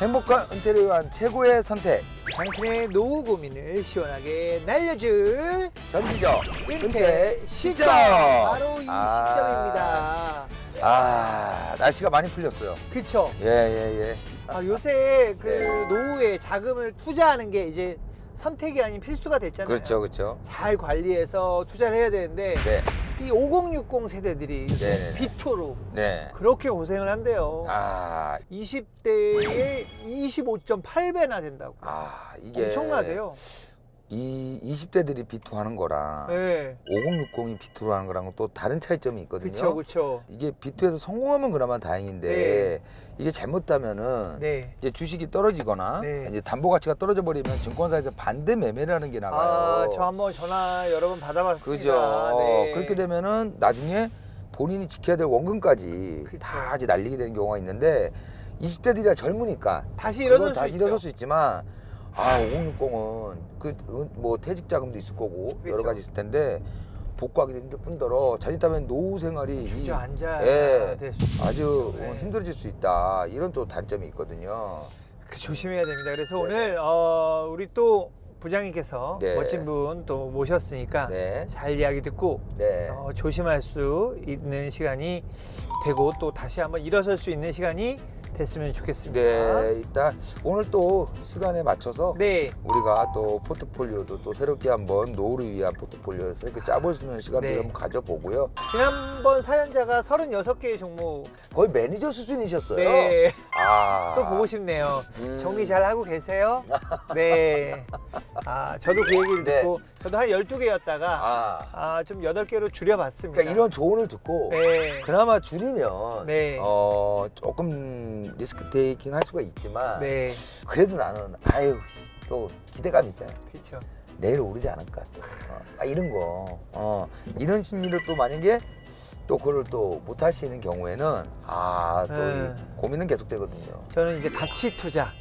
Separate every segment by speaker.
Speaker 1: 행복한 은퇴를 위한 최고의 선택.
Speaker 2: 당신의 노후 고민을 시원하게 날려줄
Speaker 1: 전지적
Speaker 2: 은퇴 시점. 바로 이 시점입니다.
Speaker 1: 날씨가 많이 풀렸어요.
Speaker 2: 그쵸?
Speaker 1: 예.
Speaker 2: 요새 그
Speaker 1: 네.
Speaker 2: 노후에 자금을 투자하는 게 이제 선택이 아닌 필수가 됐잖아요.
Speaker 1: 그렇죠.
Speaker 2: 잘 관리해서 투자를 해야 되는데
Speaker 1: 네.
Speaker 2: 이 5060 세대들이
Speaker 1: 네.
Speaker 2: 비토로
Speaker 1: 네.
Speaker 2: 그렇게 고생을 한대요. 20대에 25.8배나 된다고.
Speaker 1: 이게
Speaker 2: 엄청나대요.
Speaker 1: 이 20대들이 비투하는 거랑
Speaker 2: 네.
Speaker 1: 5060이 비투로 하는 거랑 또 다른 차이점이 있거든요.
Speaker 2: 그쵸.
Speaker 1: 이게 비투에서 성공하면 그나마 다행인데 이게 잘못하면은
Speaker 2: 네.
Speaker 1: 이제 주식이 떨어지거나
Speaker 2: 네.
Speaker 1: 이제 담보 가치가 떨어져 버리면 증권사에서 반대 매매라는 게 나가요.
Speaker 2: 저 한번 전화 여러 번 받아봤습니다.
Speaker 1: 그죠.
Speaker 2: 네.
Speaker 1: 그렇게 되면은 나중에 본인이 지켜야 될 원금까지
Speaker 2: 그쵸.
Speaker 1: 다 이제 날리게 되는 경우가 있는데 20대들이라 젊으니까
Speaker 2: 다시
Speaker 1: 그건
Speaker 2: 일어설 수
Speaker 1: 다시
Speaker 2: 있죠.
Speaker 1: 일어설 수 있지만 5060은 뭐 퇴직 자금도 있을 거고
Speaker 2: 그쵸.
Speaker 1: 여러 가지 있을 텐데 복구하기도 힘들 뿐더러 자칫하면 노후 생활이
Speaker 2: 주저앉아야 될 수.
Speaker 1: 아주
Speaker 2: 네.
Speaker 1: 힘들어질 수 있다. 이런 또 단점이 있거든요.
Speaker 2: 조심해야 됩니다. 그래서
Speaker 1: 네.
Speaker 2: 오늘 우리 또 부장님께서
Speaker 1: 네.
Speaker 2: 멋진 분 또 모셨으니까
Speaker 1: 네.
Speaker 2: 잘 이야기 듣고
Speaker 1: 네.
Speaker 2: 조심할 수 있는 시간이 되고 또 다시 한번 일어설 수 있는 시간이 됐으면 좋겠습니다.
Speaker 1: 네, 일단 오늘 또 시간에 맞춰서
Speaker 2: 네.
Speaker 1: 우리가 또 포트폴리오도 또 새롭게 한번 노후를 위한 포트폴리오를 새롭게 짜볼 수 있는 시간도
Speaker 2: 네.
Speaker 1: 한번 가져보고요.
Speaker 2: 지난번 사연자가 36개의 종목.
Speaker 1: 거의 매니저 수준이셨어요.
Speaker 2: 네.
Speaker 1: 아.
Speaker 2: 또 보고 싶네요.
Speaker 1: 음.
Speaker 2: 정리 잘 하고 계세요? 네. 저도 그 얘기를
Speaker 1: 네.
Speaker 2: 듣고 저도 한 12개였다가 좀 8개로 줄여봤습니다.
Speaker 1: 그러니까 이런 조언을 듣고
Speaker 2: 네.
Speaker 1: 그나마 줄이면
Speaker 2: 네.
Speaker 1: 조금 리스크 테이킹 할 수가 있지만
Speaker 2: 네.
Speaker 1: 그래도 나는 또 기대감 있잖아요.
Speaker 2: 그렇죠.
Speaker 1: 내일 오르지 않을까 또. 이런 거 이런 심리를 또 만약에 또 그걸 또 못 하시는 경우에는 또 이 고민은 계속되거든요.
Speaker 2: 저는 이제 가치 투자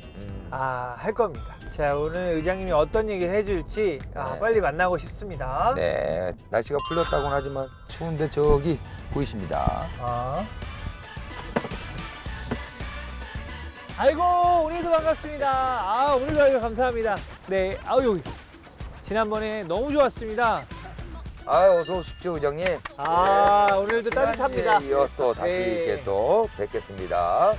Speaker 2: 할 겁니다. 자, 오늘 의장님이 어떤 얘기를 해줄지
Speaker 1: 네.
Speaker 2: 빨리 만나고 싶습니다.
Speaker 1: 네, 날씨가 풀렸다고는 하지만 추운데 저기 보이십니다.
Speaker 2: 아이고, 오늘도 반갑습니다. 오늘도 아이고 감사합니다. 네, 여기 지난번에 너무 좋았습니다.
Speaker 1: 어서 오십시오, 의장님.
Speaker 2: 오늘도 따뜻합니다.
Speaker 1: 이어 또 다시
Speaker 2: 네.
Speaker 1: 이렇게 또 뵙겠습니다.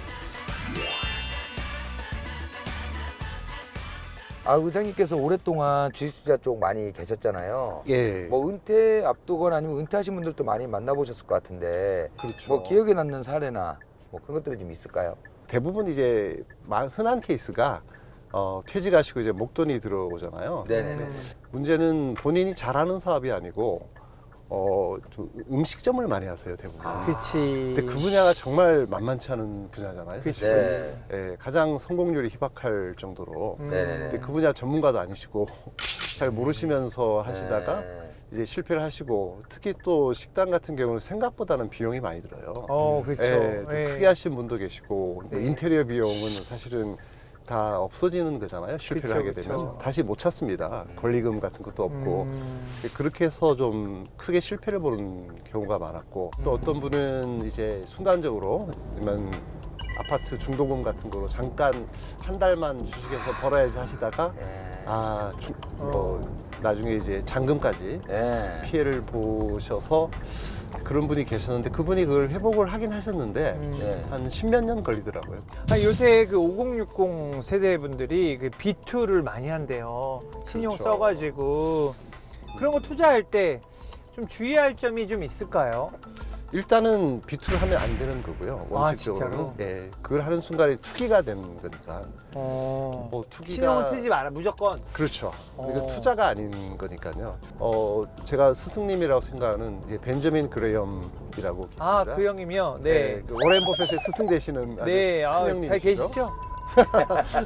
Speaker 1: 의장님께서 오랫동안 주식 투자 쪽 많이 계셨잖아요.
Speaker 3: 예.
Speaker 1: 뭐 은퇴 앞두거나 아니면 은퇴하신 분들도 많이 만나보셨을 것 같은데
Speaker 3: 그렇죠.
Speaker 1: 뭐 기억에 남는 사례나 뭐 그런 것들이 좀 있을까요?
Speaker 3: 대부분 이제 흔한 케이스가 퇴직하시고 이제 목돈이 들어오잖아요.
Speaker 1: 네네네.
Speaker 3: 문제는 본인이 잘하는 사업이 아니고 좀 음식점을 많이 하세요, 대부분.
Speaker 2: 그치.
Speaker 3: 근데 그 분야가 정말 만만치 않은 분야잖아요.
Speaker 2: 그치.
Speaker 3: 사실.
Speaker 1: 네.
Speaker 3: 예, 가장 성공률이 희박할 정도로.
Speaker 1: 네네네.
Speaker 3: 근데 그 분야 전문가도 아니시고 잘 모르시면서 하시다가
Speaker 1: 네.
Speaker 3: 이제 실패를 하시고, 특히 또 식당 같은 경우는 생각보다는 비용이 많이 들어요.
Speaker 2: 그렇죠.
Speaker 3: 예, 좀 크게 하신 분도 계시고, 뭐
Speaker 2: 네.
Speaker 3: 인테리어 비용은 사실은 다 없어지는 거잖아요. 실패를
Speaker 2: 그쵸,
Speaker 3: 하게
Speaker 2: 그쵸.
Speaker 3: 되면 다시 못 찾습니다. 권리금 같은 것도 없고.
Speaker 2: 음.
Speaker 3: 그렇게 해서 좀 크게 실패를 보는 경우가 많았고, 또 어떤 분은 이제 순간적으로 아니면 아파트 중도금 같은 거로 잠깐 한 달만 주식에서 벌어야지 하시다가 나중에 이제 잔금까지
Speaker 1: 네.
Speaker 3: 피해를 보셔서 그런 분이 계셨는데, 그분이 그걸 회복을 하긴 하셨는데
Speaker 1: 네.
Speaker 3: 한 10몇 년 걸리더라고요.
Speaker 2: 요새 그 5060 세대분들이 그 B2를 많이 한대요. 신용
Speaker 3: 그렇죠.
Speaker 2: 써가지고. 그런 거 투자할 때 좀 주의할 점이 좀 있을까요?
Speaker 3: 일단은 비투를 하면 안 되는 거고요. 원칙적으로는.
Speaker 2: 진짜로?
Speaker 3: 예, 그걸 하는 순간에 투기가 되는 거니까.
Speaker 2: 뭐
Speaker 3: 투기가
Speaker 2: 신용을 쓰지 마라, 무조건.
Speaker 3: 그렇죠. 이거
Speaker 2: 어.
Speaker 3: 투자가 아닌 거니까요. 제가 스승님이라고 생각하는 이제 벤저민 그레이엄이라고 계십니다.
Speaker 2: 그 형님이요? 네.
Speaker 3: 그 오렌 버핏의 스승 되시는 아주
Speaker 2: 네,
Speaker 3: 큰
Speaker 2: 잘
Speaker 3: 형님이시죠?
Speaker 2: 계시죠?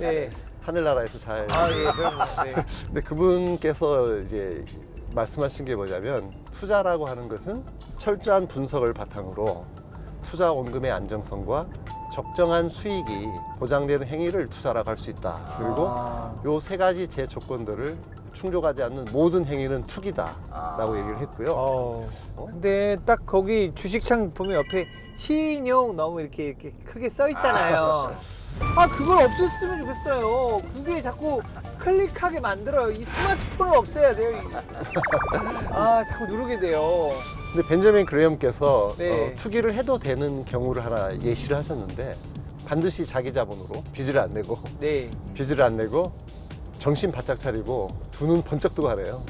Speaker 2: 네.
Speaker 3: 하늘나라에서 잘.
Speaker 2: 예, 그럼요. 네.
Speaker 3: 근데 그분께서 이제 말씀하신 게 뭐냐면, 투자라고 하는 것은 철저한 분석을 바탕으로 투자 원금의 안정성과 적정한 수익이 보장되는 행위를 투자라고 할 수 있다. 그리고 요 세 가지 제 조건들을 충족하지 않는 모든 행위는 투기다라고 얘기를 했고요.
Speaker 2: 근데 딱 거기 주식창 보면 옆에 신용 너무 이렇게 크게 써 있잖아요. 아, 그걸 없앴으면 좋겠어요. 그게 자꾸 클릭하게 만들어요. 이 스마트폰을 없애야 돼요. 아, 자꾸 누르게 돼요.
Speaker 3: 근데 벤저민 그레엄께서
Speaker 2: 네.
Speaker 3: 투기를 해도 되는 경우를 하나 예시를 하셨는데 반드시 자기 자본으로 빚을 안 내고
Speaker 2: 네.
Speaker 3: 정신 바짝 차리고 두 눈 번쩍 뜨고 하래요.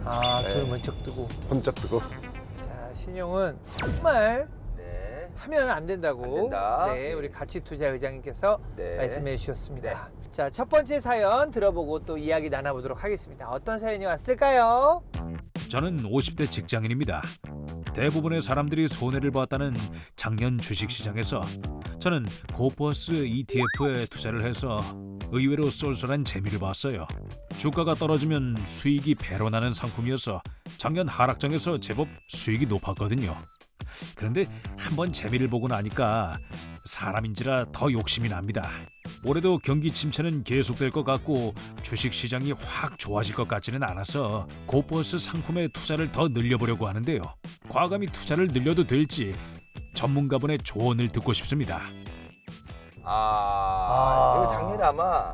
Speaker 2: 아,
Speaker 3: 네.
Speaker 2: 눈을 번쩍 뜨고.
Speaker 3: 번쩍 뜨고.
Speaker 2: 자, 신용은 정말
Speaker 1: 네.
Speaker 2: 하면 안 된다고.
Speaker 1: 안 된다.
Speaker 2: 네, 우리 가치투자 의장님께서
Speaker 1: 네.
Speaker 2: 말씀해 주셨습니다. 자, 첫 번째 사연 들어보고 또 이야기 나눠보도록 하겠습니다. 어떤 사연이 왔을까요?
Speaker 4: 저는 50대 직장인입니다. 대부분의 사람들이 손해를 봤다는 작년 주식시장에서 저는 고버스 ETF에 투자를 해서 의외로 쏠쏠한 재미를 봤어요. 주가가 떨어지면 수익이 배로 나는 상품이어서 작년 하락장에서 제법 수익이 높았거든요. 그런데 한번 재미를 보고 나니까 사람인지라 더 욕심이 납니다. 올해도 경기 침체는 계속될 것 같고 주식시장이 확 좋아질 것 같지는 않아서 고버스 상품에 투자를 더 늘려보려고 하는데요. 과감히 투자를 늘려도 될지 전문가분의 조언을 듣고 싶습니다.
Speaker 1: 이거 작년에 아마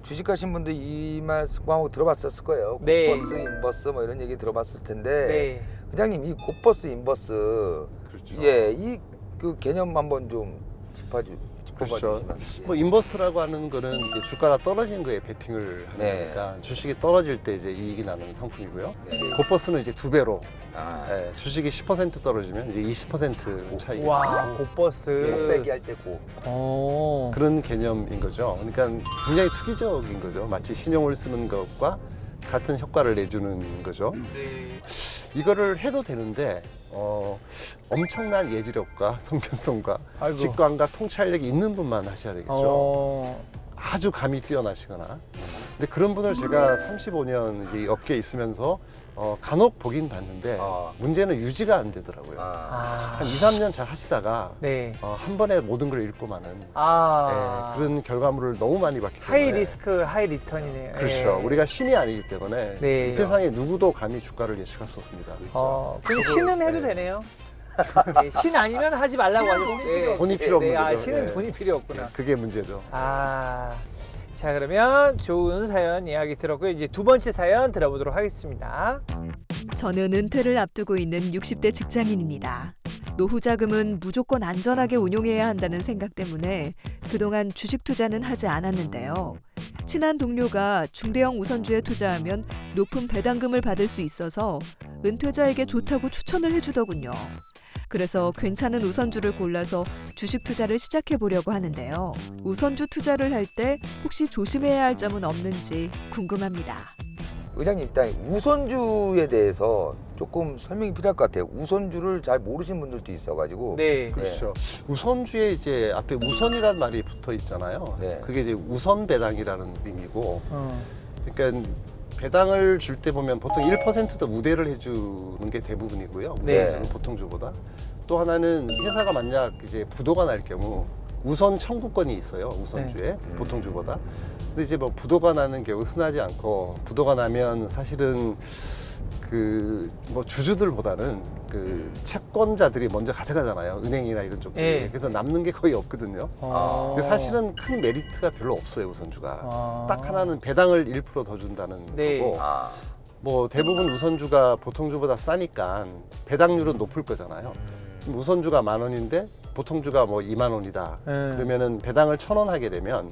Speaker 1: 주식하신 분들 이 말씀하고 들어봤었을 거예요.
Speaker 2: 네.
Speaker 1: 고버스, 인버스 뭐 이런 얘기 들어봤을 텐데
Speaker 2: 네.
Speaker 1: 회장님 이 고버스, 인버스
Speaker 3: 그렇죠.
Speaker 1: 이 그 개념 한번 좀
Speaker 3: 그렇죠.
Speaker 1: 짚어주시면
Speaker 3: 뭐 인버스라고 하는 거는 이제 주가가 떨어진 거에 베팅을 하는
Speaker 1: 네.
Speaker 3: 거니까 주식이 떨어질 때 이제 이익이 나는 상품이고요.
Speaker 1: 네.
Speaker 3: 고버스는 이제 2배로 주식이 10% 떨어지면 이제 20% 차이.
Speaker 2: 와, 고버스.
Speaker 1: 빼기 할 때 고.
Speaker 2: 오.
Speaker 3: 그런 개념인 거죠. 그러니까 굉장히 투기적인 거죠. 마치 신용을 쓰는 것과 같은 효과를 내주는 거죠.
Speaker 2: 네.
Speaker 3: 이거를 해도 되는데 엄청난 예지력과 성견성과
Speaker 2: 아이고.
Speaker 3: 직관과 통찰력이 있는 분만 하셔야 되겠죠. 아주 감이 뛰어나시거나. 근데 그런 분을 제가 35년 이제 이 업계에 있으면서 간혹 보긴 봤는데 문제는 유지가 안 되더라고요. 한 2, 3년 잘 하시다가
Speaker 2: 네.
Speaker 3: 한 번에 모든 걸 잃고 마는 그런 결과물을 너무 많이 봤기 때문에
Speaker 2: 하이 리스크, 하이 리턴이네요.
Speaker 3: 그렇죠.
Speaker 2: 예.
Speaker 3: 우리가 신이 아니기 때문에
Speaker 2: 네.
Speaker 3: 이 세상에 누구도 감히 주가를 예측할 수 없습니다.
Speaker 2: 근데 신은 해도 되네요. 네, 신 아니면 하지 말라고 하셨어요.
Speaker 3: 돈이 필요 없는
Speaker 2: 아,
Speaker 3: 거죠.
Speaker 2: 신은
Speaker 3: 네.
Speaker 2: 돈이 필요 없구나.
Speaker 3: 그게 문제죠.
Speaker 2: 자, 그러면 좋은 사연 이야기 들었고요. 이제 두 번째 사연 들어보도록 하겠습니다.
Speaker 5: 저는 은퇴를 앞두고 있는 60대 직장인입니다. 노후 자금은 무조건 안전하게 운용해야 한다는 생각 때문에 그동안 주식 투자는 하지 않았는데요. 친한 동료가 중대형 우선주에 투자하면 높은 배당금을 받을 수 있어서 은퇴자에게 좋다고 추천을 해주더군요. 그래서 괜찮은 우선주를 골라서 주식 투자를 시작해 보려고 하는데요. 우선주 투자를 할 때 혹시 조심해야 할 점은 없는지 궁금합니다.
Speaker 1: 의장님 일단 우선주에 대해서 조금 설명이 필요할 것 같아요. 우선주를 잘 모르시는 분들도 있어가지고.
Speaker 2: 네.
Speaker 3: 그렇죠. 우선주에 이제 앞에 우선이라는 말이 붙어 있잖아요.
Speaker 1: 네.
Speaker 3: 그게 이제 우선 배당이라는 의미고, 그러니까 배당을 줄 때 보면 보통 1%더 우대를 해주는 게 대부분이고요.
Speaker 2: 네.
Speaker 3: 우선주는 보통주보다. 또 하나는 회사가 만약 이제 부도가 날 경우 우선 청구권이 있어요. 우선주에 보통주보다. 근데 이제 뭐 부도가 나는 경우 흔하지 않고 부도가 나면 사실은 그 뭐 주주들보다는 그 채권자들이 먼저 가져가잖아요. 은행이나 이런 쪽들이.
Speaker 2: 네.
Speaker 3: 그래서 남는 게 거의 없거든요. 근데 사실은 큰 메리트가 별로 없어요. 우선주가. 딱 하나는 배당을 1% 더 준다는
Speaker 2: 네.
Speaker 3: 거고 뭐 대부분 우선주가 보통주보다 싸니까 배당률은 높을 거잖아요. 그럼 우선주가 10,000원인데 보통주가 뭐 20,000원이다. 그러면은 배당을 1,000원 하게 되면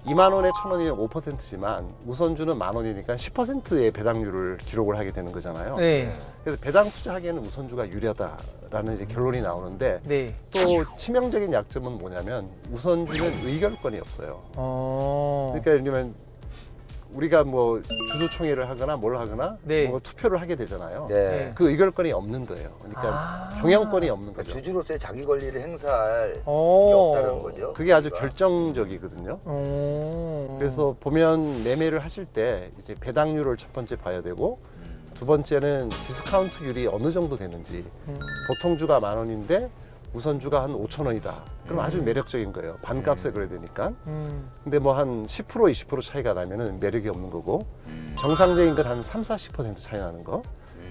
Speaker 3: 20,000원에 1,000원이면 5%지만 우선주는 10,000원이니까 10%의 배당률을 기록을 하게 되는 거잖아요.
Speaker 2: 네.
Speaker 3: 그래서 배당 투자하기에는 우선주가 유리하다라는 이제 결론이 나오는데
Speaker 2: 네.
Speaker 3: 또 치명적인 약점은 뭐냐면 우선주는 의결권이 없어요. 그러니까 예를 들면 우리가 뭐 주주총회를 하거나 뭘 하거나
Speaker 2: 네.
Speaker 3: 뭐 투표를 하게 되잖아요.
Speaker 1: 네.
Speaker 3: 그 의결권이 없는 거예요. 그러니까 경영권이 없는 거죠.
Speaker 1: 주주로서의 자기 권리를 행사할 게
Speaker 2: 오.
Speaker 1: 없다는 거죠.
Speaker 3: 그게 아주
Speaker 1: 우리가.
Speaker 3: 결정적이거든요. 그래서 보면 매매를 하실 때 이제 배당률을 첫 번째 봐야 되고 두 번째는 디스카운트율이 어느 정도 되는지. 보통주가 10,000원인데 우선주가 한 5,000원이다. 그럼 아주 매력적인 거예요. 반값에 그래야 되니까. 근데 뭐 한 10% 20% 차이가 나면은 매력이 없는 거고 정상적인 건 한 30-40% 차이 나는 거.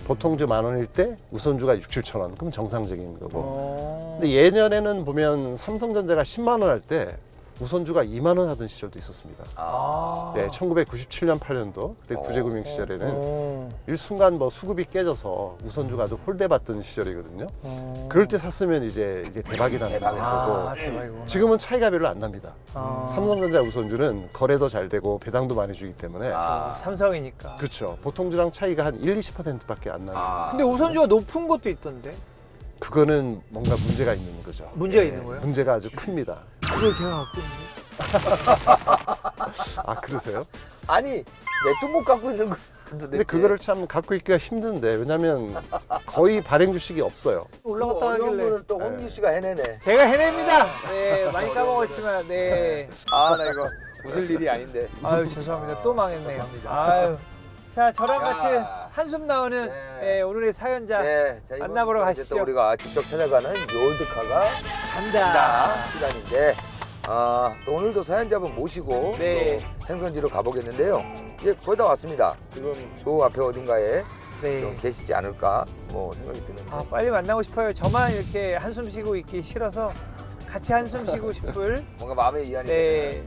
Speaker 3: 보통주 10,000원일 때 우선주가 6-7,000원. 그럼 정상적인 거고. 근데 예전에는 보면 삼성전자가 10만 원 할 때 우선주가 2만 원 하던 시절도 있었습니다.
Speaker 2: 아.
Speaker 3: 네, 1997년 8년도 그때 구제금융 시절에는
Speaker 2: 어.
Speaker 3: 일순간 뭐 수급이 깨져서 우선주가 아주 홀대받던 시절이거든요.
Speaker 2: 어.
Speaker 3: 그럴 때 샀으면 이제 대박이라는
Speaker 1: 대박이다.
Speaker 3: 거고
Speaker 2: 대박이구나.
Speaker 3: 지금은 차이가 별로 안 납니다.
Speaker 2: 아.
Speaker 3: 삼성전자 우선주는 거래도 잘 되고 배당도 많이 주기 때문에
Speaker 1: 아.
Speaker 2: 삼성이니까.
Speaker 3: 그렇죠. 보통주랑 차이가 한 1-20%밖에 안 나요.
Speaker 1: 아.
Speaker 2: 근데 우선주가 높은 것도 있던데.
Speaker 3: 그거는 뭔가 문제가 있는 거죠.
Speaker 2: 문제가
Speaker 3: 네,
Speaker 2: 있는 거예요?
Speaker 3: 문제가 아주 큽니다.
Speaker 2: 그걸 제가 갖고 있는데.
Speaker 3: 아 그러세요?
Speaker 1: 아니 내 못 갖고 있는 거.
Speaker 3: 근데 그거를 참 갖고 있기가 힘든데 왜냐면 거의 발행 주식이 없어요.
Speaker 2: 올라갔다 하길래.
Speaker 1: 거를 또 홍기 씨가 해내네.
Speaker 2: 제가 해냅니다. 네, 많이 까먹었지만, 네.
Speaker 1: 아 나 이거 웃을 일이 아닌데.
Speaker 2: 아유, 죄송합니다. 또 망했네요. 아유. 자, 저랑
Speaker 1: 야.
Speaker 2: 같은 한숨 나오는
Speaker 1: 네.
Speaker 2: 오늘의 사연자
Speaker 1: 네, 자, 이번
Speaker 2: 만나보러
Speaker 1: 이제
Speaker 2: 가시죠.
Speaker 1: 또 우리가 직접 찾아가는 롤드카가
Speaker 2: 간다.
Speaker 1: 시간인데, 또 오늘도 사연자분 모시고
Speaker 2: 네.
Speaker 1: 또 생선지로 가보겠는데요. 이제 거의 다 왔습니다. 지금 요 앞에 어딘가에 좀
Speaker 2: 네.
Speaker 1: 계시지 않을까 뭐 생각이 드는데.
Speaker 2: 아, 빨리 만나고 싶어요. 저만 이렇게 한숨 쉬고 있기 싫어서 같이 한숨 쉬고 싶을.
Speaker 1: 뭔가 마음의 이한이.
Speaker 2: 네.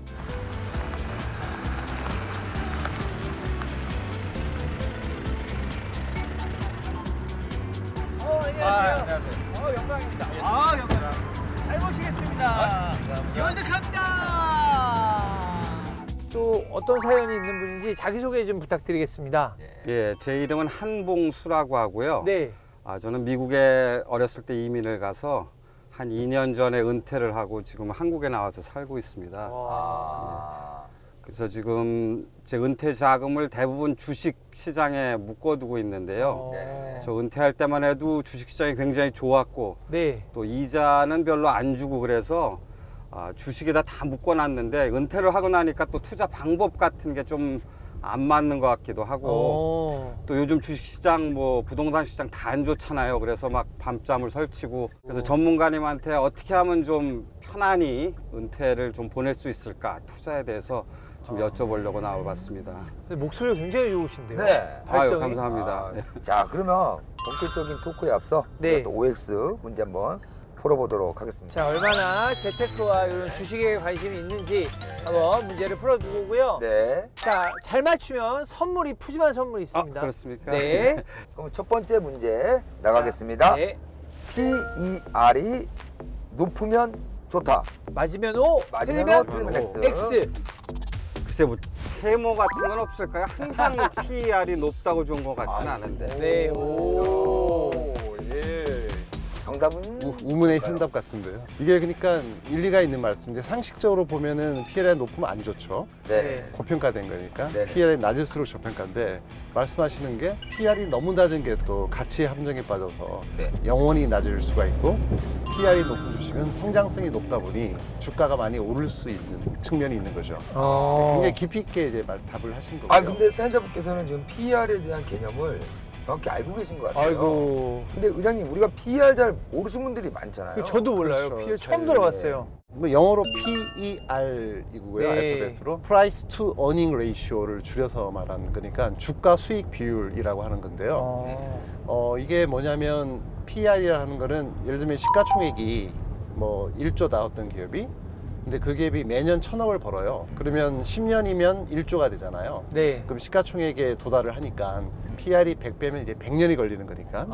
Speaker 2: 안녕하세요. 영광입니다. 영광. 잘 모시겠습니다. 월드컵입니다. 또 어떤 사연이 있는 분인지 자기소개 좀 부탁드리겠습니다.
Speaker 6: 예, 제 이름은 한봉수라고 하고요.
Speaker 2: 네.
Speaker 6: 저는 미국에 어렸을 때 이민을 가서 한 2년 전에 은퇴를 하고 지금 한국에 나와서 살고 있습니다.
Speaker 1: 아,
Speaker 6: 그래서 지금 제 은퇴 자금을 대부분 주식 시장에 묶어두고 있는데요.
Speaker 1: 네.
Speaker 6: 저 은퇴할 때만 해도 주식 시장이 굉장히 좋았고
Speaker 2: 네.
Speaker 6: 또 이자는 별로 안 주고 그래서 주식에다 다 묶어놨는데 은퇴를 하고 나니까 또 투자 방법 같은 게 좀 안 맞는 것 같기도 하고 또 요즘 주식시장 뭐 부동산 시장 다 안 좋잖아요. 그래서 막 밤잠을 설치고 그래서 전문가님한테 어떻게 하면 좀 편안히 은퇴를 좀 보낼 수 있을까 투자에 대해서 좀 여쭤보려고 나와봤습니다.
Speaker 2: 근데 목소리가 굉장히 좋으신데요.
Speaker 1: 네.
Speaker 6: 아유
Speaker 2: 발성이?
Speaker 6: 감사합니다.
Speaker 1: 아,
Speaker 6: 네.
Speaker 1: 자 그러면 본격적인 토크에 앞서
Speaker 2: 네.
Speaker 1: 우리가 또 OX 문제 한번 풀어보도록 하겠습니다.
Speaker 2: 자, 얼마나 재테크와 이런 주식에 관심이 있는지 한번 문제를 풀어보고요.
Speaker 1: 네.
Speaker 2: 자, 잘 맞추면 선물이 푸짐한 선물이 있습니다.
Speaker 6: 그렇습니까?
Speaker 2: 네.
Speaker 1: 그럼 첫 번째 문제 나가겠습니다.
Speaker 2: 네.
Speaker 1: PER이 높으면 좋다.
Speaker 2: 맞으면 O,
Speaker 1: 맞으면
Speaker 2: 틀리면
Speaker 1: O,
Speaker 2: X.
Speaker 6: 글쎄 뭐 세모 같은 건 없을까요? 항상 PER이 높다고 좋은 것 같지는 않은데.
Speaker 2: 네, 오.
Speaker 1: 예. 정답은
Speaker 3: 우문의 현답 같은데요. 이게 그러니까 일리가 있는 말씀인데 상식적으로 보면은 PR이 높으면 안 좋죠.
Speaker 1: 네.
Speaker 3: 고평가된 거니까
Speaker 1: 네네.
Speaker 3: PR이 낮을수록 저평가인데 말씀하시는 게 PR이 너무 낮은 게 또 가치의 함정에 빠져서
Speaker 1: 네.
Speaker 3: 영원히 낮을 수가 있고 PR이 높은 주식은 성장성이 높다 보니 주가가 많이 오를 수 있는 측면이 있는 거죠. 굉장히 깊이 있게 이제 답을 하신 거고요.
Speaker 1: 아 근데 사연자분께서는 지금 PER에 대한 개념을 정확히 알고 계신 것 같아요.
Speaker 2: 아이고.
Speaker 1: 근데 의장님 우리가 PER 잘 모르시는 분들이 많잖아요.
Speaker 2: 저도 몰라요.
Speaker 3: 그렇죠.
Speaker 2: 피를 처음
Speaker 3: 잘-
Speaker 2: 들어봤어요.
Speaker 3: 뭐 영어로 PER이고요.
Speaker 2: 네.
Speaker 3: 알파벳으로 Price to Earning Ratio를 줄여서 말하는 거니까 주가 수익 비율이라고 하는 건데요. 이게 뭐냐면 PER이라는 거는 예를 들면 시가총액이 뭐 1조다 어떤 기업이. 근데 그 기업이 매년 1,000억을 벌어요. 그러면 10년이면 1조가 되잖아요.
Speaker 2: 네.
Speaker 3: 그럼 시가총액에 도달을 하니까 PER이 100배면 이제 100년이 걸리는 거니까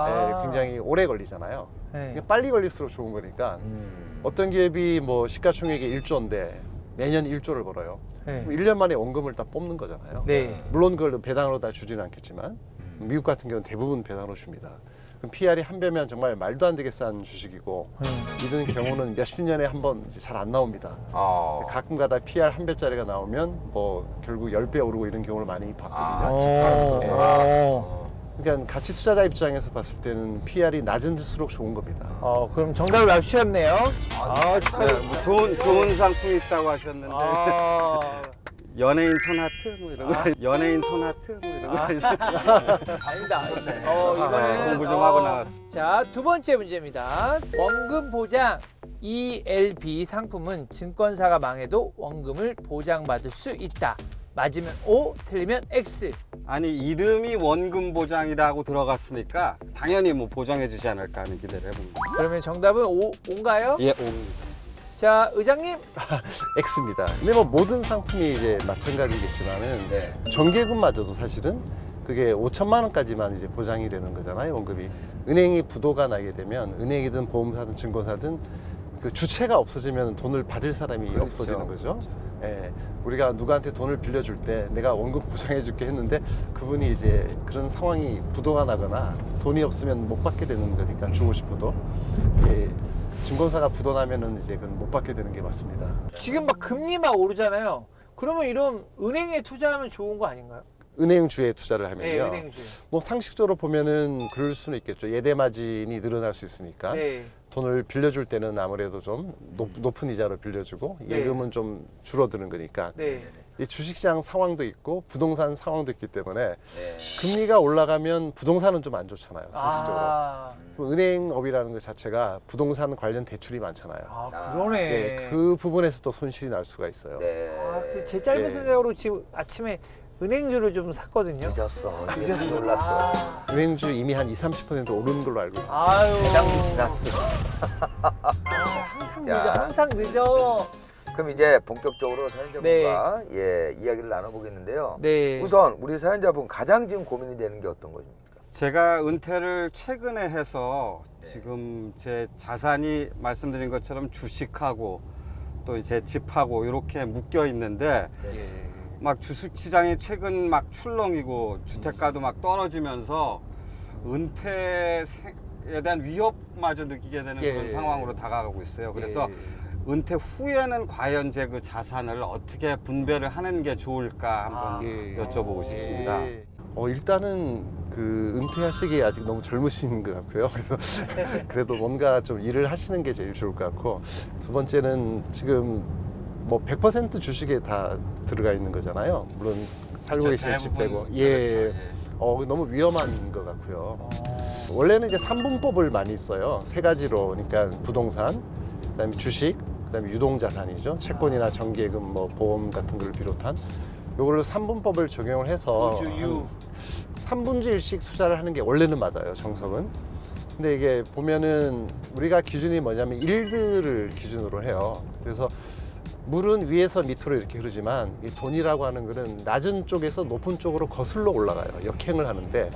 Speaker 3: 네, 굉장히 오래 걸리잖아요.
Speaker 2: 네.
Speaker 3: 그러니까 빨리 걸릴수록 좋은 거니까
Speaker 1: 음.
Speaker 3: 어떤 기업이 뭐 시가총액이 1조인데 매년 1조를 벌어요.
Speaker 2: 네.
Speaker 3: 그럼 1년 만에 원금을 다 뽑는 거잖아요.
Speaker 2: 네.
Speaker 3: 물론 그걸 배당으로 다 주지는 않겠지만 미국 같은 경우는 대부분 배당으로 줍니다. 그럼 PR이 한 배면 정말 말도 안 되게 싼 주식이고 이런 경우는 몇십 년에 한 번 잘 안 나옵니다. 가끔가다 PR 한 배짜리가 나오면 뭐 결국 10배 오르고 이런 경우를 많이 봤거든요. 그러니까 가치 투자자 입장에서 봤을 때는 PR이 낮은일수록 좋은 겁니다.
Speaker 2: 그럼 정답을 맞추셨네요.
Speaker 6: 네, 뭐 좋은 상품이 있다고 하셨는데 연예인 손하트 뭐 이런 거 연예인 손하트 뭐 이런 거
Speaker 2: 아닙니다. 이거는
Speaker 6: 공부 좀 하고 나왔습니다.
Speaker 2: 자, 두 번째 문제입니다. 원금 보장 ELB 상품은 증권사가 망해도 원금을 보장받을 수 있다. 맞으면 O, 틀리면 X.
Speaker 6: 아니 이름이 원금 보장이라고 들어갔으니까 당연히 뭐 보장해 주지 않을까 하는 기대를 해봅니다.
Speaker 2: 그러면 정답은 O인가요?
Speaker 6: 예, 옵니다.
Speaker 2: 자, 의장님.
Speaker 3: X입니다. 근데 뭐 모든 상품이 이제 마찬가지겠지만은
Speaker 1: 네.
Speaker 3: 정기예금마저도 사실은 그게 5천만 원까지만 이제 보장이 되는 거잖아요, 원금이. 은행이 부도가 나게 되면 은행이든 보험사든 증권사든 그 주체가 없어지면 돈을 받을 사람이
Speaker 1: 그렇죠.
Speaker 3: 없어지는 거죠. 예, 우리가 누구한테 돈을 빌려줄 때 내가 원금 보장해줄게 했는데 그분이 이제 그런 상황이 부도가 나거나 돈이 없으면 못 받게 되는 거니까 주고 싶어도 예, 증권사가 부도 나면은 이제 그건 못 받게 되는 게 맞습니다.
Speaker 2: 지금 막 금리 막 오르잖아요. 그러면 이런 은행에 투자하면 좋은 거 아닌가요?
Speaker 3: 은행주에 투자를 하면요.
Speaker 2: 네, 은행주.
Speaker 3: 뭐 상식적으로 보면은 그럴 수는 있겠죠. 예대 마진이 늘어날 수 있으니까
Speaker 2: 네.
Speaker 3: 돈을 빌려줄 때는 아무래도 좀 높은 이자로 빌려주고
Speaker 2: 네.
Speaker 3: 예금은 좀 줄어드는 거니까
Speaker 2: 네.
Speaker 3: 이 주식시장 상황도 있고 부동산 상황도 있기 때문에
Speaker 1: 네.
Speaker 3: 금리가 올라가면 부동산은 좀 안 좋잖아요. 상식적으로.
Speaker 2: 아,
Speaker 3: 은행업이라는 것 자체가 부동산 관련 대출이 많잖아요.
Speaker 2: 그러네.
Speaker 3: 예, 그 부분에서 또 손실이 날 수가 있어요.
Speaker 1: 네.
Speaker 2: 제 짧은
Speaker 3: 예.
Speaker 2: 생각으로 지금 아침에 은행주를 좀 샀거든요.
Speaker 1: 늦었어.
Speaker 2: 늦었어.
Speaker 1: 놀랐어.
Speaker 2: 아,
Speaker 3: 은행주 이미 한 20-30% 오르는 걸로 알고 있어요.
Speaker 2: 아유.
Speaker 1: 대장도 지났어.
Speaker 2: 항상
Speaker 1: 자.
Speaker 2: 늦어. 항상 늦어.
Speaker 1: 그럼 이제 본격적으로 사연자분과
Speaker 2: 네.
Speaker 1: 예, 이야기를 나눠보겠는데요.
Speaker 2: 네.
Speaker 1: 우선 우리 사연자분 가장 지금 고민이 되는 게 어떤 것입니까?
Speaker 6: 제가 은퇴를 최근에 해서
Speaker 1: 네.
Speaker 6: 지금 제 자산이 말씀드린 것처럼 주식하고 또 제 집하고 이렇게 묶여 있는데
Speaker 3: 예.
Speaker 6: 막 주식시장이 최근 막 출렁이고 주택가도 막 떨어지면서 은퇴에 대한 위협마저 느끼게 되는
Speaker 3: 예.
Speaker 6: 그런 상황으로 다가가고 있어요. 그래서
Speaker 3: 예.
Speaker 6: 은퇴 후에는 과연 제 그 자산을 어떻게 분배를 하는 게 좋을까 한번
Speaker 3: 예.
Speaker 6: 여쭤보고 싶습니다.
Speaker 3: 예. 일단은 그 은퇴하시기에 아직 너무 젊으신 것 같고요. 그래서 그래도 뭔가 좀 일을 하시는 게 제일 좋을 것 같고, 두 번째는 지금 뭐 100% 주식에 다 들어가 있는 거잖아요. 물론 살고 계신 집 빼고. 예.
Speaker 6: 그렇죠.
Speaker 3: 너무 위험한 것 같고요. 원래는 이제 3분법을 많이 써요. 세 가지로. 그러니까 부동산, 그다음에 주식, 그다음에 유동자산이죠. 채권이나 정기예금, 뭐 보험 같은 걸 비롯한 요걸로 3분법을 적용을 해서
Speaker 2: 우주유.
Speaker 3: 3분의 1씩 투자를 하는 게 원래는 맞아요, 정석은. 근데 이게 보면은 우리가 기준이 뭐냐면 일들을 기준으로 해요. 그래서 물은 위에서 밑으로 이렇게 흐르지만 이 돈이라고 하는 거는 낮은 쪽에서 높은 쪽으로 거슬러 올라가요. 역행을 하는데,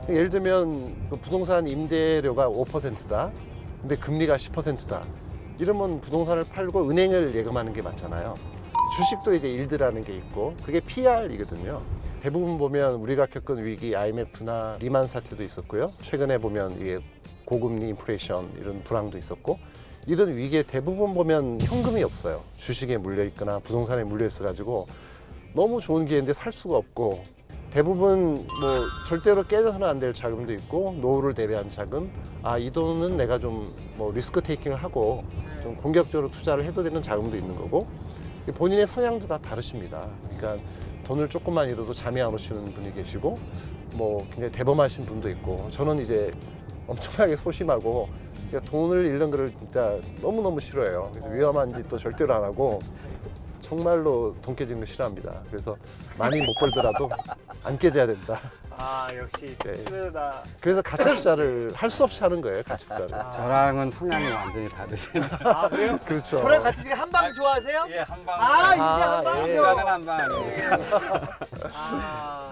Speaker 3: 예를 들면 그 부동산 임대료가 5%다. 근데 금리가 10%다. 이러면 부동산을 팔고 은행을 예금하는 게 맞잖아요. 주식도 이제 일드라는 게 있고 그게 PR이거든요. 대부분 보면 우리가 겪은 위기 IMF나 리만 사태도 있었고요. 최근에 보면 이게 고금리 인플레이션 이런 불황도 있었고, 이런 위기에 대부분 보면 현금이 없어요. 주식에 물려 있거나 부동산에 물려 있어 가지고 너무 좋은 기회인데 살 수가 없고, 대부분 뭐 절대로 깨져서는 안 될 자금도 있고 노후를 대비한 자금, 이 돈은 내가 좀 뭐 리스크 테이킹을 하고 좀 공격적으로 투자를 해도 되는 자금도 있는 거고, 본인의 성향도 다 다르십니다. 그러니까 돈을 조금만 잃어도 잠이 안 오시는 분이 계시고, 뭐 굉장히 대범하신 분도 있고, 저는 이제 엄청나게 소심하고 그러니까 돈을 잃는 거를 진짜 너무너무 싫어해요. 그래서 위험한 짓도 절대로 안 하고 정말로 돈 깨지는 거 싫어합니다. 그래서 많이 못 벌더라도 안 깨져야 된다.
Speaker 2: 역시
Speaker 3: 네.
Speaker 2: 투자다.
Speaker 3: 그래서 가치 투자를 할 수 없이 하는 거예요, 가치 투자를.
Speaker 6: 저랑은 성향이 완전히 다르시네요.
Speaker 2: 그래요?
Speaker 3: 그렇죠.
Speaker 2: 저랑 같이 지금 한방 좋아하세요?
Speaker 6: 예, 한방.
Speaker 2: 이제
Speaker 3: 아,
Speaker 2: 한방이죠.
Speaker 3: 예.
Speaker 6: 투자는 한방 아니에요.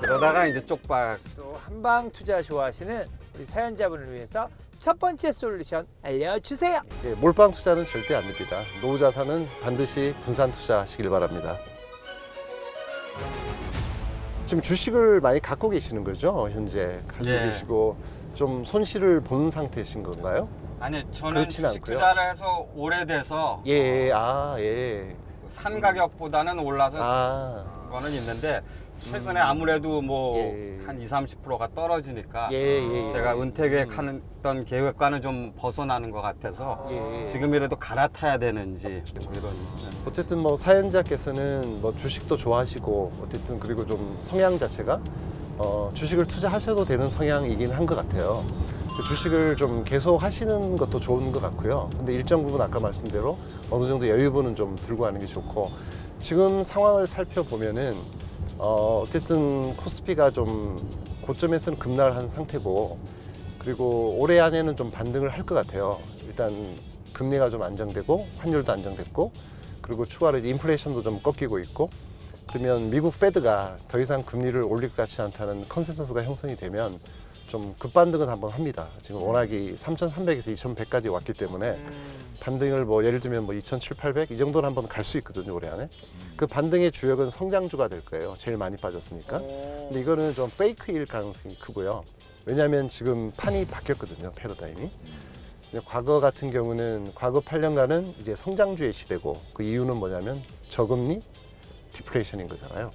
Speaker 6: 그러다가 이제 쪽박.
Speaker 2: 또 한방 투자 좋아하시는 우리 사연자분을 위해서 첫 번째 솔루션 알려주세요.
Speaker 3: 예, 몰빵 투자는 절대 안 됩니다. 노후 자산은 반드시 분산 투자하시길 바랍니다. 지금 주식을 많이 갖고 계시는 거죠, 현재 가지고
Speaker 6: 예.
Speaker 3: 계시고 좀 손실을 본 상태이신 건가요?
Speaker 6: 아니, 저는
Speaker 3: 그렇진
Speaker 6: 주식
Speaker 3: 않고요.
Speaker 6: 투자를 해서 오래돼서
Speaker 3: 예, 예.
Speaker 6: 산 가격보다는 올라서 거는 있는데, 최근에 아무래도 뭐
Speaker 3: 예.
Speaker 6: 한 20-30%가 떨어지니까
Speaker 3: 예.
Speaker 6: 제가 은퇴 계획하던 계획과는 좀 벗어나는 것 같아서
Speaker 3: 예.
Speaker 6: 지금이라도 갈아타야 되는지 뭐 이런.
Speaker 3: 어쨌든 뭐 사연자께서는 뭐 주식도 좋아하시고 어쨌든 그리고 좀 성향 자체가 주식을 투자하셔도 되는 성향이긴 한 것 같아요. 그 주식을 좀 계속 하시는 것도 좋은 것 같고요. 근데 일정 부분 아까 말씀대로 어느 정도 여유분은 좀 들고 가는 게 좋고, 지금 상황을 살펴보면은 어쨌든 코스피가 좀 고점에서는 급락한 상태고, 그리고 올해 안에는 좀 반등을 할 것 같아요. 일단 금리가 좀 안정되고 환율도 안정됐고 그리고 추가로 인플레이션도 좀 꺾이고 있고 그러면 미국 페드가 더 이상 금리를 올릴 것 같지 않다는 컨센서스가 형성이 되면 좀 급반등은 한번 합니다. 지금 워낙이 3,300에서 2,100까지 왔기 때문에 반등을 뭐 예를 들면 뭐 2,700, 800 이 정도는 한번 갈 수 있거든요, 올해 안에. 그 반등의 주역은 성장주가 될 거예요. 제일 많이 빠졌으니까. 근데 이거는 좀 페이크일 가능성이 크고요. 왜냐하면 지금 판이 바뀌었거든요, 패러다임이. 근데 과거 같은 경우는 과거 8년간은 이제 성장주의 시대고 그 이유는 뭐냐면 저금리, 디플레이션인 거잖아요.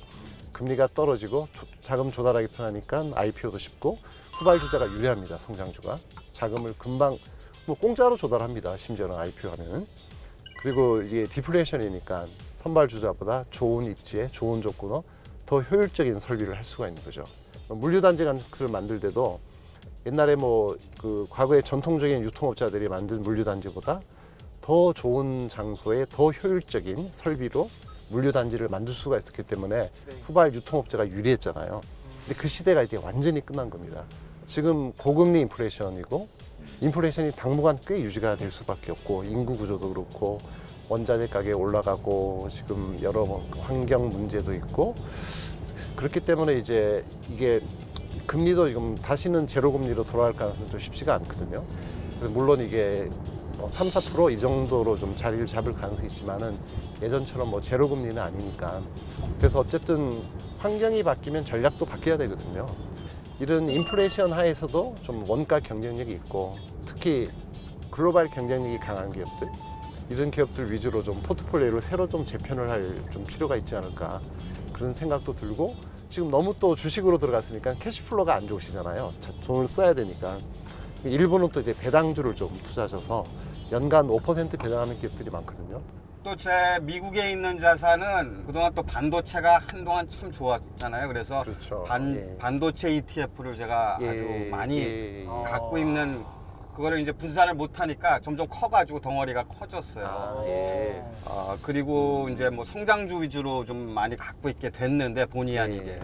Speaker 3: 금리가 떨어지고 자금 조달하기 편하니까 IPO도 쉽고 후발주자가 유리합니다. 성장주가 자금을 금방 뭐 공짜로 조달합니다. 심지어는 IPO 하면은. 그리고 이게 디플레이션이니까 선발주자보다 좋은 입지에 좋은 조건으로 더 효율적인 설비를 할 수가 있는 거죠. 물류단지 같은 걸 만들 때도 옛날에 뭐 그 과거의 전통적인 유통업자들이 만든 물류단지보다 더 좋은 장소에 더 효율적인 설비로 물류단지를 만들 수가 있었기 때문에 후발 유통업자가 유리했잖아요. 근데 그 시대가 이제 완전히 끝난 겁니다. 지금 고금리 인플레이션이고 인플레이션이 당분간 꽤 유지가 될 수밖에 없고 인구 구조도 그렇고 원자재 가격 올라가고 지금 여러 환경 문제도 있고 그렇기 때문에 이제 이게 금리도 지금 다시는 제로 금리로 돌아갈 가능성은 좀 쉽지가 않거든요. 그래서 물론 이게 3, 4% 이 정도로 좀 자리를 잡을 가능성이 있지만은 예전처럼 뭐 제로 금리는 아니니까. 그래서 어쨌든 환경이 바뀌면 전략도 바뀌어야 되거든요. 이런 인플레이션 하에서도 좀 원가 경쟁력이 있고 특히 글로벌 경쟁력이 강한 기업들 이런 기업들 위주로 좀 포트폴리오를 새로 좀 재편을 할 좀 필요가 있지 않을까 그런 생각도 들고 지금 너무 또 주식으로 들어갔으니까 캐시플로가 안 좋으시잖아요. 돈을 써야 되니까. 일부는 또 이제 배당주를 좀 투자해서 연간 5% 배당하는 기업들이 많거든요.
Speaker 6: 또 제 미국에 있는 자산은 그동안 또 반도체가 한동안 참 좋았잖아요. 그래서
Speaker 3: 그렇죠.
Speaker 6: 반도체 ETF를 제가
Speaker 3: 예,
Speaker 6: 아주 많이
Speaker 3: 예, 예.
Speaker 6: 갖고 있는 그거를 이제 분산을 못하니까 점점 커가지고 덩어리가 커졌어요.
Speaker 3: 예.
Speaker 6: 그리고 이제 뭐 성장주 위주로 좀 많이 갖고 있게 됐는데 본의 아니게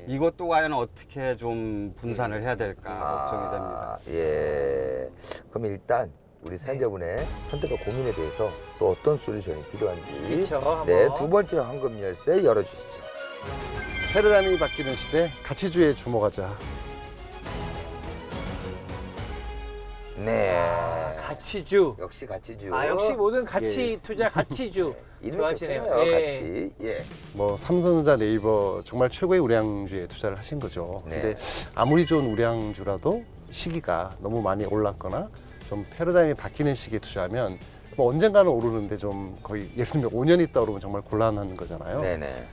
Speaker 6: 이것도 과연 어떻게 좀 분산을 해야 될까 걱정이 됩니다.
Speaker 1: 예. 그럼 일단 우리 사연자분의 선택과 고민에 대해서 또 어떤 솔루션이 필요한지
Speaker 2: 그렇죠.
Speaker 1: 네, 두 번째 황금 열쇠 열어주시죠.
Speaker 3: 패러다임이 바뀌는 시대 가치주의에 주목하자.
Speaker 1: 네.
Speaker 2: 가치주.
Speaker 1: 역시 가치주.
Speaker 2: 역시 모든 가치 투자 가치주.
Speaker 1: 이름
Speaker 2: 좋아하시네요.
Speaker 1: 좋잖아요.
Speaker 2: 예.
Speaker 1: 가치. 예.
Speaker 3: 뭐 삼성전자, 네이버 정말 최고의 우량주에 투자를 하신 거죠.
Speaker 1: 네.
Speaker 3: 근데 아무리 좋은 우량주라도 시기가 너무 많이 올랐거나 좀 패러다임이 바뀌는 시기에 투자하면 뭐 언젠가는 오르는데 좀 거의 예를 들면 5년 있다 오르면 정말 곤란한 거잖아요.
Speaker 1: 네네.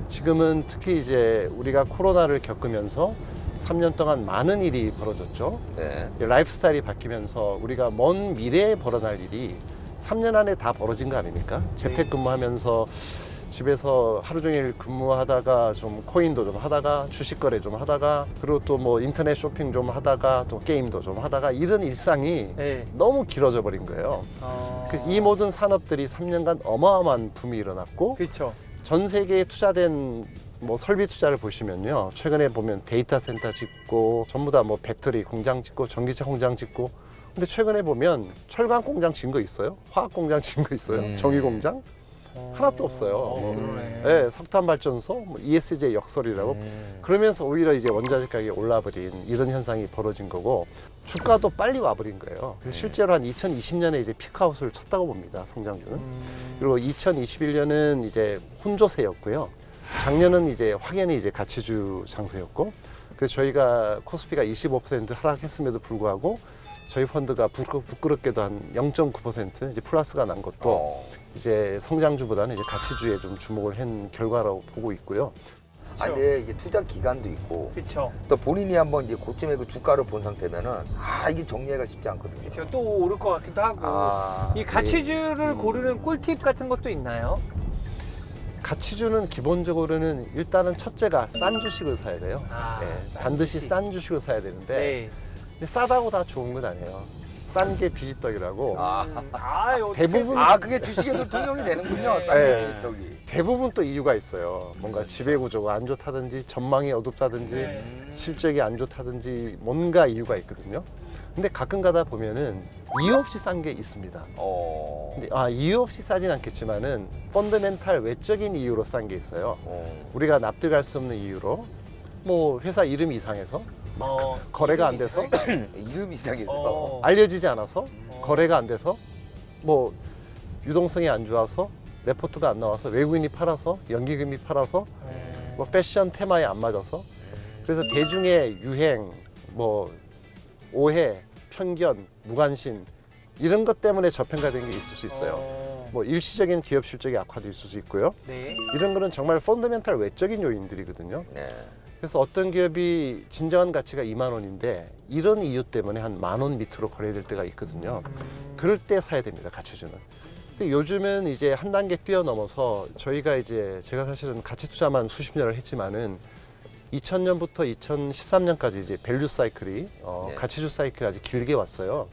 Speaker 3: 지금은 특히 이제 우리가 코로나를 겪으면서 3년 동안 많은 일이 벌어졌죠.
Speaker 1: 네.
Speaker 3: 라이프 스타일이 바뀌면서 우리가 먼 미래에 벌어날 일이 3년 안에 다 벌어진 거 아닙니까? 재택근무하면서 집에서 하루 종일 근무하다가 좀 코인도 좀 하다가 주식 거래 좀 하다가 그리고 또 뭐 인터넷 쇼핑 좀 하다가 또 게임도 좀 하다가 이런 일상이
Speaker 2: 네.
Speaker 3: 너무 길어져 버린 거예요. 이 모든 산업들이 3년간 어마어마한 붐이 일어났고
Speaker 2: 그렇죠.
Speaker 3: 전 세계에 투자된 뭐 설비 투자를 보시면요. 최근에 보면 데이터 센터 짓고 전부 다 뭐 배터리 공장 짓고 전기차 공장 짓고 근데 최근에 보면 철강 공장 짓는 거 있어요? 화학 공장 짓는 거 있어요? 정유 공장? 하나도 없어요.
Speaker 2: 그러네.
Speaker 3: 네, 석탄 발전소, 뭐 ESG 역설이라고. 그러면서 오히려 이제 원자재 가격이 올라버린 이런 현상이 벌어진 거고 주가도 빨리 와버린 거예요. 그래서 실제로 한 2020년에 이제 피크아웃을 쳤다고 봅니다. 성장주는. 그리고 2021년은 이제 혼조세였고요. 작년은 이제 확연히 이제 가치주 장세였고, 그래서 저희가 코스피가 25% 하락했음에도 불구하고 저희 펀드가 부끄럽게도 한 0.9% 이제 플러스가 난 것도 이제 성장주보다는 이제 가치주에 좀 주목을 한 결과라고 보고 있고요.
Speaker 1: 근데 이게 투자 기간도 있고
Speaker 2: 그렇죠.
Speaker 1: 또 본인이 한번 이제 고점의 그 주가를 본 상태면은 이게 정리하기가 쉽지 않거든요.
Speaker 2: 그렇죠. 또 오를 것 같기도 하고. 이 가치주를 고르는 꿀팁 같은 것도 있나요?
Speaker 3: 가치주는 기본적으로는 일단은 첫째가 싼 주식을 사야 돼요.
Speaker 2: 싼
Speaker 3: 반드시
Speaker 2: 주식.
Speaker 3: 싼 주식을 사야 되는데
Speaker 2: 네.
Speaker 3: 근데 싸다고 다 좋은 건 아니에요. 싼 게 비지떡이라고. 대부분
Speaker 1: 그게 주식에도 통용이 되는군요.
Speaker 2: 네.
Speaker 1: 싼 저기.
Speaker 3: 대부분 또 이유가 있어요. 뭔가 지배 구조가 안 좋다든지 전망이 어둡다든지 실적이 안 좋다든지 뭔가 이유가 있거든요. 근데 가끔 가다 보면은 이유 없이 싼 게 있습니다. 근데 이유 없이 싸진 않겠지만은 펀더멘탈 외적인 이유로 싼 게 있어요. 우리가 납득할 수 없는 이유로 뭐 회사 이름이 이상해서 거래가 안 돼서
Speaker 1: 이름이 이상해서
Speaker 2: 어.
Speaker 3: 알려지지 않아서 거래가 안 돼서 뭐 유동성이 안 좋아서 레포트가 안 나와서 외국인이 팔아서 연기금이 팔아서 뭐 패션 테마에 안 맞아서 그래서 대중의 유행 뭐 오해 편견 무관심 이런 것 때문에 저평가된 게 있을 수 있어요. 뭐 일시적인 기업 실적이 악화도 있을 수 있고요.
Speaker 2: 네.
Speaker 3: 이런 거는 정말 펀더멘탈 외적인 요인들이거든요.
Speaker 1: 네.
Speaker 3: 그래서 어떤 기업이 진정한 가치가 2만 원인데 이런 이유 때문에 한 10,000원 밑으로 거래될 때가 있거든요. 그럴 때 사야 됩니다, 가치주는. 근데 요즘은 이제 한 단계 뛰어넘어서 저희가 이제 제가 사실은 가치 투자만 수십 년을 했지만은 2000년부터 2013년까지 이제 밸류 사이클이
Speaker 1: 네.
Speaker 3: 가치주 사이클이 아주 길게 왔어요.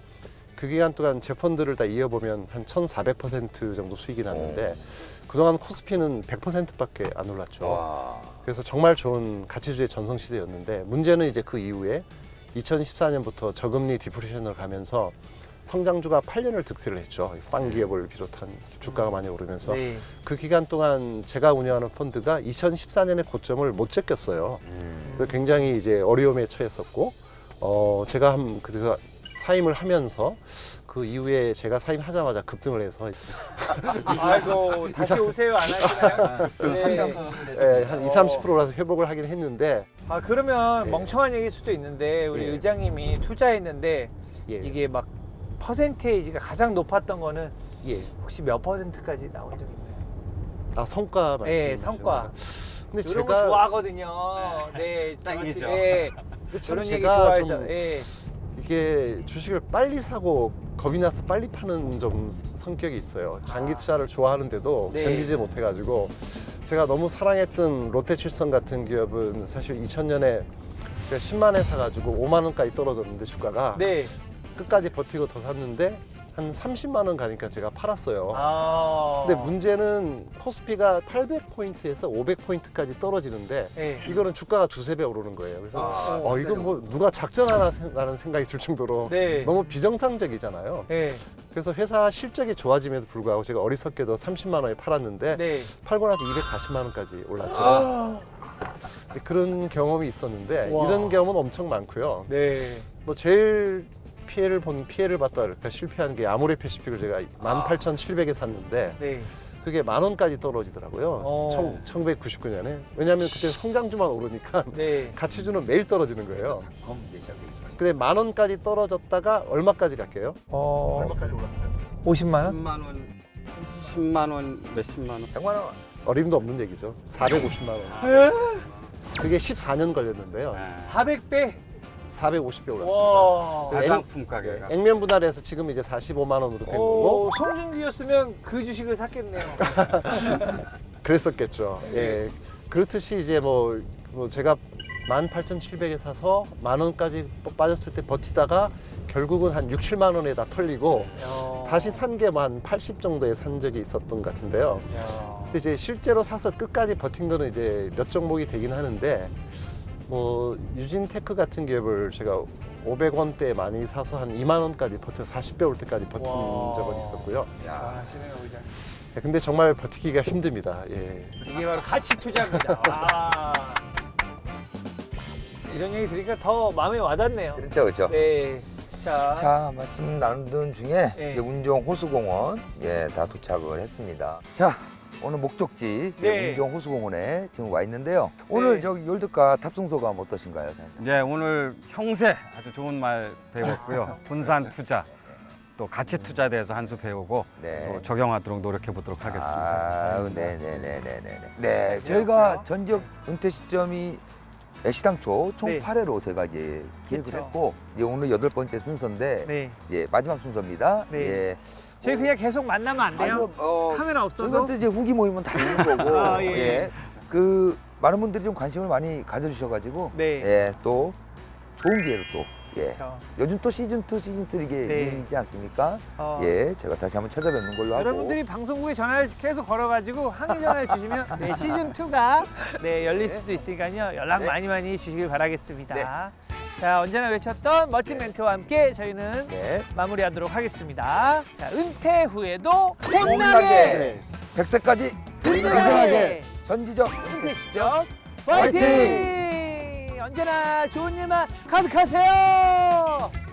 Speaker 3: 그 기간 동안 제 펀드를 다 이어보면 한 1400% 정도 수익이 났는데 그동안 코스피는 100%밖에 안 올랐죠.
Speaker 1: 와.
Speaker 3: 그래서 정말 좋은 가치주의 전성시대였는데 문제는 이제 그 이후에 2014년부터 저금리 디프레션을 가면서 성장주가 8년을 득세를 했죠. 빵 기업을 비롯한 주가가 많이 오르면서
Speaker 2: 네.
Speaker 3: 그 기간 동안 제가 운영하는 펀드가 2014년에 고점을 못 제꼈어요. 그래서 굉장히 이제 어려움에 처했었고 제가 그래서 사임을 하면서 그 이후에 제가 사임하자마자 급등을 해서
Speaker 2: 아이고 다시 오세요 안 하시나요? 네.
Speaker 3: 한 20, 30%라서 회복을 하긴 했는데
Speaker 2: 아 그러면
Speaker 3: 네.
Speaker 2: 멍청한 얘기일 수도 있는데 우리
Speaker 3: 예.
Speaker 2: 의장님이 투자했는데
Speaker 3: 예,
Speaker 2: 이게 막 퍼센테이지가 가장 높았던 거는
Speaker 3: 예.
Speaker 2: 혹시 몇 퍼센트까지 나온 적 있나요?
Speaker 3: 아 성과 말씀.
Speaker 2: 네, 성과.
Speaker 3: 근데
Speaker 2: 이런 거
Speaker 3: 제가
Speaker 2: 좋아하거든요. 네,
Speaker 6: 땡기죠.
Speaker 2: 네,
Speaker 3: 근데 참
Speaker 2: 저런 얘기
Speaker 3: 제가
Speaker 2: 좋아해서.
Speaker 3: 좀
Speaker 2: 예.
Speaker 3: 이게 주식을 빨리 사고 겁이 나서 빨리 파는 좀 성격이 있어요. 장기 투자를 좋아하는데도
Speaker 2: 네.
Speaker 3: 견디지 못해가지고 제가 너무 사랑했던 롯데칠성 같은 기업은 사실 2000년에 10만에 사가지고 5만 원까지 떨어졌는데 주가가
Speaker 2: 네.
Speaker 3: 끝까지 버티고 더 샀는데 한 30만 원 가니까 제가 팔았어요.
Speaker 2: 아.
Speaker 3: 근데 문제는 코스피가 800포인트에서 500포인트까지 떨어지는데
Speaker 2: 네.
Speaker 3: 이거는 주가가 두세 배 오르는 거예요. 그래서
Speaker 1: 아,
Speaker 3: 이건 뭐 누가 작전하나라는 생각이 들 정도로
Speaker 2: 네.
Speaker 3: 너무 비정상적이잖아요.
Speaker 2: 네.
Speaker 3: 그래서 회사 실적이 좋아짐에도 불구하고 제가 어리석게도 30만 원에 팔았는데
Speaker 2: 네.
Speaker 3: 팔고 나서 240만 원까지 올랐죠.
Speaker 2: 아.
Speaker 3: 이제 그런 경험이 있었는데
Speaker 2: 와.
Speaker 3: 이런 경험은 엄청 많고요.
Speaker 2: 네.
Speaker 3: 뭐 제일 피해를 봤다 그럴까 실패한 게 아모레 패시픽을 제가 18,700에 샀는데
Speaker 2: 네.
Speaker 3: 그게 10,000원까지 떨어지더라고요. 1999년에. 왜냐하면 그때 성장주만 오르니까
Speaker 2: 네.
Speaker 3: 가치주는 매일 떨어지는 거예요.
Speaker 1: 그럼 이제 시작이죠.
Speaker 3: 근데 10,000원까지 떨어졌다가 얼마까지 갈게요?
Speaker 2: 어.
Speaker 3: 얼마까지 올랐어요?
Speaker 2: 50만 원?
Speaker 6: 10만 원, 10만 원, 몇십만 원.
Speaker 1: 100만 원.
Speaker 3: 어림도 없는 얘기죠. 450만 원. 그게 14년 걸렸는데요.
Speaker 6: 네.
Speaker 2: 400배?
Speaker 3: 450배 올랐습니다.
Speaker 2: 와.
Speaker 6: 가상품
Speaker 3: 예,
Speaker 6: 가게가.
Speaker 3: 액면 분할해서 지금 이제 45만 원으로 된 거고
Speaker 2: 오, 송중기였으면 그 주식을 샀겠네요.
Speaker 3: 그랬었겠죠. 예. 그렇듯이 이제 뭐 제가 18,700에 사서 10,000원까지 빠졌을 때 버티다가 결국은 한 6, 7만 원에 다 털리고 다시 산 게 한 80 정도에 산 적이 있었던 것 같은데요.
Speaker 2: 야.
Speaker 3: 근데 이제 실제로 사서 끝까지 버틴 거는 이제 몇 종목이 되긴 하는데 뭐 유진테크 같은 기업을 제가 500원대에 많이 사서 한 2만 원까지 버텨 40배 올 때까지 버틴
Speaker 2: 와.
Speaker 3: 적은 있었고요.
Speaker 1: 야.
Speaker 2: 아시네요, 의장.
Speaker 3: 네, 근데 정말 버티기가 힘듭니다. 예.
Speaker 2: 이게 바로 가치 투자입니다. 와. 이런 얘기 들으니까 더 마음에 와닿네요.
Speaker 1: 그렇죠, 그렇죠.
Speaker 2: 네.
Speaker 1: 자, 말씀 나누던 중에
Speaker 2: 네.
Speaker 1: 이제 운정 호수공원 다 도착을 했습니다. 자, 오늘 목적지
Speaker 2: 네.
Speaker 1: 운정 호수공원에 지금 와 있는데요. 오늘
Speaker 2: 네.
Speaker 1: 저기 열두가 탑승 소감 어떠신가요? 사장님?
Speaker 6: 네, 오늘 형세 아주 좋은 말 배웠고요. 분산 투자, 또 가치 투자에 대해서 한 수 배우고
Speaker 1: 네.
Speaker 6: 또 적용하도록 노력해 보도록 하겠습니다.
Speaker 1: 아, 네, 저희가 전적 은퇴 시점이 시당초 총
Speaker 2: 네.
Speaker 1: 8회로 제가 이제 기획을
Speaker 2: 그쵸.
Speaker 1: 했고 이제 오늘 8번째 순서인데
Speaker 2: 네.
Speaker 1: 이제 마지막 순서입니다.
Speaker 2: 네.
Speaker 1: 예.
Speaker 2: 저희 그냥 계속 만나면 안 돼요? 카메라 없어도?
Speaker 1: 저것도 이제 후기 모임은 다 있는 거고
Speaker 2: 아, 예.
Speaker 1: 그 많은 분들이 좀 관심을 많이 가져주셔가지고
Speaker 2: 네.
Speaker 1: 예, 또 좋은 기회로 또 예.
Speaker 2: 그렇죠.
Speaker 1: 요즘 또 시즌 2, 시즌 3 이게
Speaker 2: 네.
Speaker 1: 유행이지 않습니까?
Speaker 2: 어,
Speaker 1: 예, 제가 다시 한번 찾아뵙는 걸로 하고.
Speaker 2: 여러분들이 방송국에 전화를 계속 걸어가지고 항의 전화를 주시면 네, 시즌 2가 네, 열릴 수도 있으니까요. 연락
Speaker 1: 네.
Speaker 2: 많이 주시길 바라겠습니다.
Speaker 1: 네.
Speaker 2: 자, 언제나 외쳤던 멋진
Speaker 1: 네.
Speaker 2: 멘트와 함께 저희는
Speaker 1: 네.
Speaker 2: 마무리하도록 하겠습니다. 자, 은퇴 후에도
Speaker 1: 봄나게
Speaker 2: 봄나게
Speaker 1: 100세까지
Speaker 2: 든든하게
Speaker 1: 전지적
Speaker 2: 은퇴 시점
Speaker 1: 화이팅!
Speaker 2: 화이팅! 언제나 좋은 일만 가득하세요.